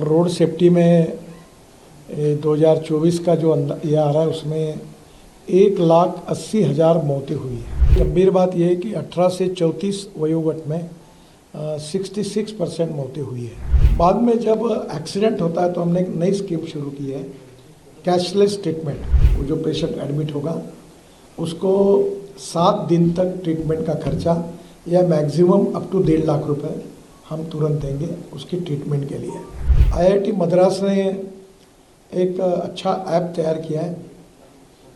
Road safety में 2024 का जो ये आ रहा है उसमें 1,80,000 मौतें हुई है। गंभीर बात यह है कि 18 से 34 वयोवर्ग में 66% मौतें हुई है। बाद में जब एक्सीडेंट होता है तो हमने एक नई स्कीम शुरू की है, कैशलेस ट्रीटमेंट। वो जो पेशेंट एडमिट होगा उसको 7 दिन तक ट्रीटमेंट का खर्चा या मैक्सिमम अप टू 1.5 लाख रुपए हम तुरंत देंगे उसकी ट्रीटमेंट के लिए। IIT मद्रास ने एक अच्छा ऐप तैयार किया है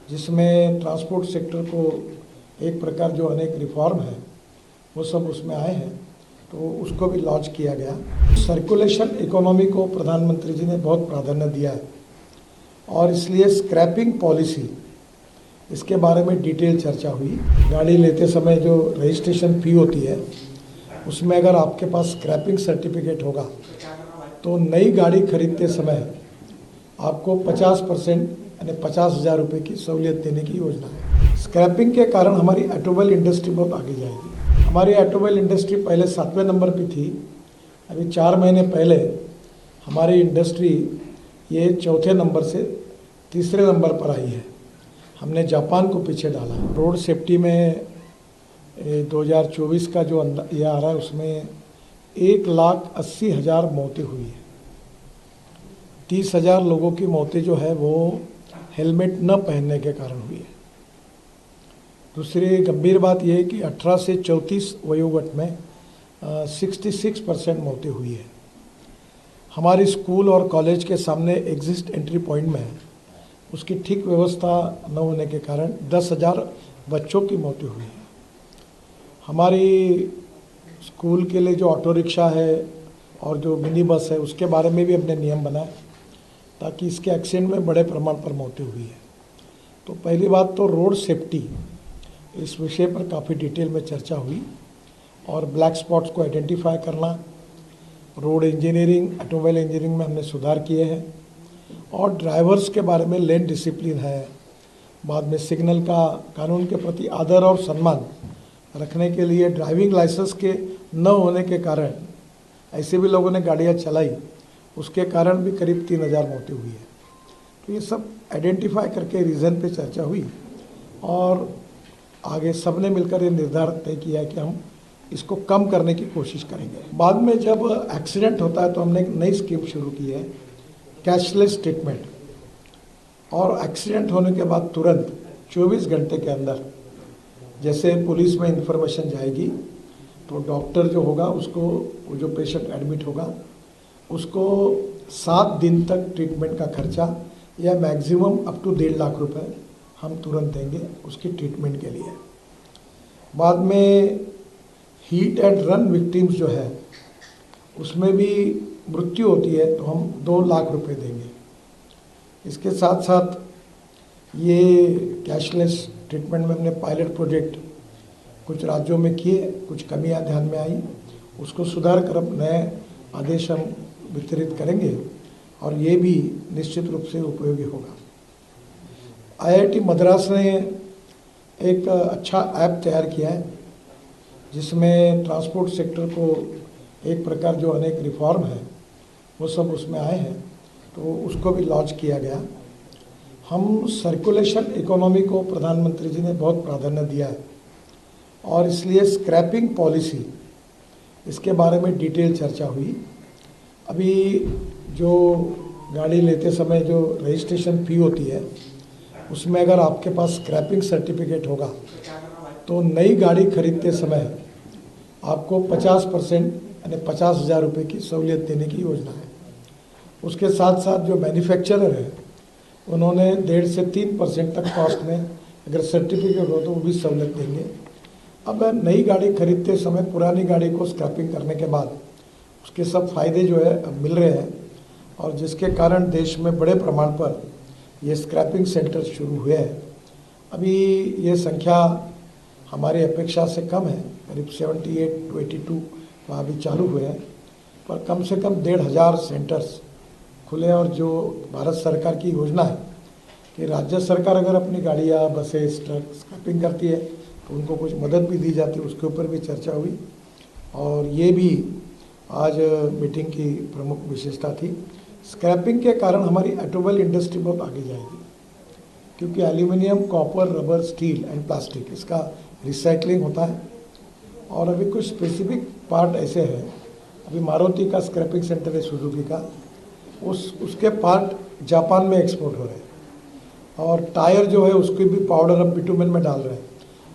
जिसमें ट्रांसपोर्ट सेक्टर को एक प्रकार जो अनेक रिफॉर्म है वो सब उसमें आए हैं, तो उसको भी लॉन्च किया गया। सर्कुलेशन इकोनॉमी को प्रधानमंत्री जी ने बहुत प्राधान्य दिया है और इसलिए स्क्रैपिंग पॉलिसी इसके बारे में डिटेल चर्चा हुई। गाड़ी लेते समय जो रजिस्ट्रेशन फ़ी होती है उसमें अगर आपके पास स्क्रैपिंग सर्टिफिकेट होगा तो नई गाड़ी खरीदते समय आपको 50% यानी 50,000 रुपये की सहूलियत देने की योजना है। स्क्रैपिंग के कारण हमारी ऑटोमोबाइल इंडस्ट्री बहुत आगे जाएगी। हमारी ऑटोमोबाइल इंडस्ट्री पहले 7वें नंबर पे थी, अभी 4 महीने पहले हमारी इंडस्ट्री ये 4थे नंबर से 3रे नंबर पर आई है। हमने जापान को पीछे डाला। रोड सेफ्टी में 2024 का जो ये आ रहा है उसमें 1,80,000 मौतें हुई है। 30,000 लोगों की मौतें जो है वो हेलमेट न पहनने के कारण हुई है। दूसरी गंभीर बात यह है कि 18 से 34 वयोवर्ग में 66% मौतें हुई है। हमारी स्कूल और कॉलेज के सामने एग्जिट एंट्री पॉइंट में उसकी ठीक व्यवस्था न होने के कारण 10,000 बच्चों की मौतें हुई है। हमारी स्कूल के लिए जो ऑटो रिक्शा है और जो मिनी बस है उसके बारे में भी हमने नियम बनाए ताकि इसके एक्सीडेंट में बड़े प्रमाण पर मौतें हुई है। तो पहली बात तो रोड सेफ्टी, इस विषय पर काफ़ी डिटेल में चर्चा हुई और ब्लैक स्पॉट्स को आइडेंटिफाई करना, रोड इंजीनियरिंग, ऑटोमोबाइल इंजीनियरिंग में हमने सुधार किए हैं और ड्राइवर्स के बारे में लेन डिसिप्लिन है। बाद में सिग्नल का कानून के प्रति आदर और सम्मान रखने के लिए ड्राइविंग लाइसेंस के न होने के कारण ऐसे भी लोगों ने गाड़ियाँ चलाई, उसके कारण भी करीब 3,000 मौतें हुई है। तो ये सब आइडेंटिफाई करके रीज़न पे चर्चा हुई और आगे सब ने मिलकर ये निर्धार तय किया कि हम इसको कम करने की कोशिश करेंगे। बाद में जब एक्सीडेंट होता है तो हमने एक नई स्कीम शुरू की है, कैशलेस ट्रीटमेंट। और एक्सीडेंट होने के बाद तुरंत 24 घंटे के अंदर जैसे पुलिस में इंफॉर्मेशन जाएगी तो डॉक्टर जो होगा उसको, वो जो पेशेंट एडमिट होगा उसको 7 दिन तक ट्रीटमेंट का खर्चा या मैक्सिमम अप टू 1.5 लाख रुपए हम तुरंत देंगे उसकी ट्रीटमेंट के लिए। बाद में हीट एंड रन विक्टिम्स जो है उसमें भी मृत्यु होती है तो हम 2 लाख रुपए देंगे। इसके साथ साथ ये कैशलेस ट्रीटमेंट में हमने पायलट प्रोजेक्ट कुछ राज्यों में किए, कुछ कमियां ध्यान में आई, उसको सुधार कर अब नए आदेश हम वितरित करेंगे और ये भी निश्चित रूप से उपयोगी होगा। IIT मद्रास ने एक अच्छा ऐप तैयार किया है जिसमें ट्रांसपोर्ट सेक्टर को एक प्रकार जो अनेक रिफॉर्म है वो सब उसमें आए हैं, तो उसको भी लॉन्च किया गया। हम सर्कुलेशन इकोनॉमी को प्रधानमंत्री जी ने बहुत प्राधान्य दिया है और इसलिए स्क्रैपिंग पॉलिसी इसके बारे में डिटेल चर्चा हुई। अभी जो गाड़ी लेते समय जो रजिस्ट्रेशन फ़ी होती है उसमें अगर आपके पास स्क्रैपिंग सर्टिफिकेट होगा तो नई गाड़ी खरीदते समय आपको 50% यानी 50,000 रुपये की सहूलियत देने की योजना है। उसके साथ साथ जो मैन्युफैक्चरर है उन्होंने 1.5 से 3% तक कॉस्ट में अगर सर्टिफिकेट हो तो वो भी सहूलियत देंगे। अब नई गाड़ी खरीदते समय पुरानी गाड़ी को स्क्रैपिंग करने के बाद उसके सब फायदे जो है अब मिल रहे हैं और जिसके कारण देश में बड़े प्रमाण पर ये स्क्रैपिंग सेंटर शुरू हुए हैं। अभी ये संख्या हमारी अपेक्षा से कम है, करीब 78 to 82 वहाँ भी चालू हुए हैं, पर कम से कम 1,500 सेंटर्स खुले। और जो भारत सरकार की योजना है कि राज्य सरकार अगर अपनी गाड़ियाँ, बसेस, ट्रक स्क्रैपिंग करती है तो उनको कुछ मदद भी दी जाती है, उसके ऊपर भी चर्चा हुई और ये भी आज मीटिंग की प्रमुख विशेषता थी। स्क्रैपिंग के कारण हमारी ऑटोमोबाइल इंडस्ट्री बहुत आगे जाएगी, क्योंकि aluminium, copper, rubber, steel and plastic इसका रिसाइकलिंग होता है। और अभी कुछ स्पेसिफिक पार्ट ऐसे हैं, अभी मारुति का स्क्रैपिंग सेंटर है सुजुकी का, उसके पार्ट जापान में एक्सपोर्ट हो रहे हैं, और टायर जो है उसकी भी पाउडर अब बिटुमेन में डाल रहे हैं।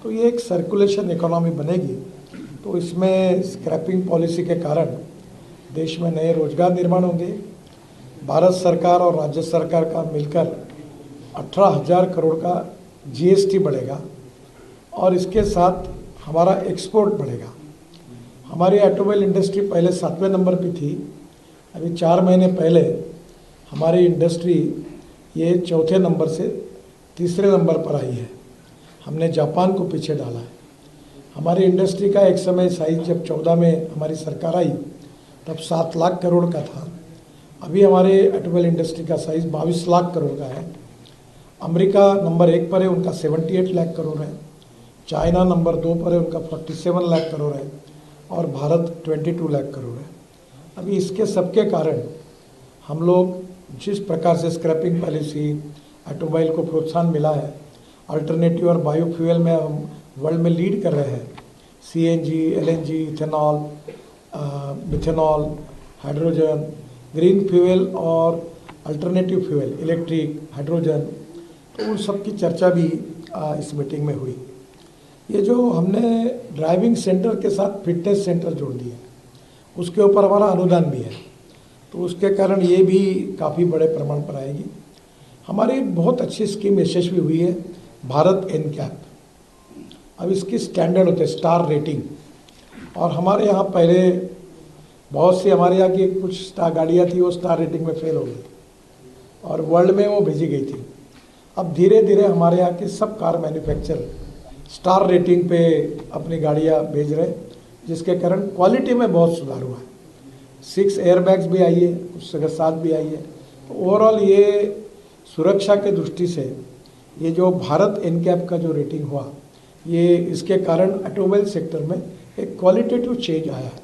तो ये एक सर्कुलेशन इकोनॉमी बनेगी। तो इसमें स्क्रैपिंग पॉलिसी के कारण देश में नए रोजगार निर्माण होंगे। भारत सरकार और राज्य सरकार का मिलकर 18,000 करोड़ का जीएसटी बढ़ेगा, और इसके साथ हमारा एक्सपोर्ट बढ़ेगा। हमारी ऑटोमोबाइल इंडस्ट्री पहले 7वें नंबर पे थी, अभी 4 महीने पहले हमारी इंडस्ट्री ये 4थे नंबर से 3रे नंबर पर आई है। हमने जापान को पीछे डाला है। हमारी इंडस्ट्री का एक समय साइज जब 14 में हमारी सरकार आई तब 7 लाख करोड़ का था। अभी हमारे ऑटोमोबाइल इंडस्ट्री का साइज 22 लाख करोड़ का है। अमेरिका नंबर 1 पर है, उनका 78 लाख करोड़ है। चाइना नंबर 2 पर है, उनका 47 लाख करोड़ है, और भारत 22 लाख करोड़ है। अभी इसके सबके कारण हम लोग जिस प्रकार से स्क्रैपिंग पॉलिसी, ऑटोमोबाइल को प्रोत्साहन मिला है, अल्टरनेटिव और बायोफ्यूल में हम वर्ल्ड में लीड कर रहे हैं। CNG, LNG, ethanol, methanol, hydrogen, green fuel और अल्टरनेटिव फ्यूल, इलेक्ट्रिक, हाइड्रोजन, तो उन सब की चर्चा भी इस मीटिंग में हुई। ये जो हमने ड्राइविंग सेंटर के साथ फिटनेस सेंटर जोड़ दिए, उसके ऊपर हमारा अनुदान भी है, तो उसके कारण ये भी काफ़ी बड़े प्रमाण पर आएगी। हमारी बहुत अच्छी स्कीम यशस्वी हुई है, भारत एनकैप। अब इसकी स्टैंडर्ड होते हैं स्टार रेटिंग, और हमारे यहाँ पहले बहुत सी हमारे यहाँ की कुछ स्टार गाड़ियाँ थी, वो स्टार रेटिंग में फेल हो गई और वर्ल्ड में वो भेजी गई थी। अब धीरे धीरे हमारे यहाँ के सब कार मैन्युफैक्चरर स्टार रेटिंग पे अपनी गाड़ियाँ भेज रहे, जिसके कारण क्वालिटी में बहुत सुधार हुआ है। 6 एयरबैग्स भी आई है, कुछ जगह 7 भी आई है। तो ओवरऑल ये सुरक्षा के दृष्टि से ये जो भारत एनकैप का जो रेटिंग हुआ, ये इसके कारण ऑटोमोबाइल सेक्टर में एक क्वालिटेटिव चेंज आया है।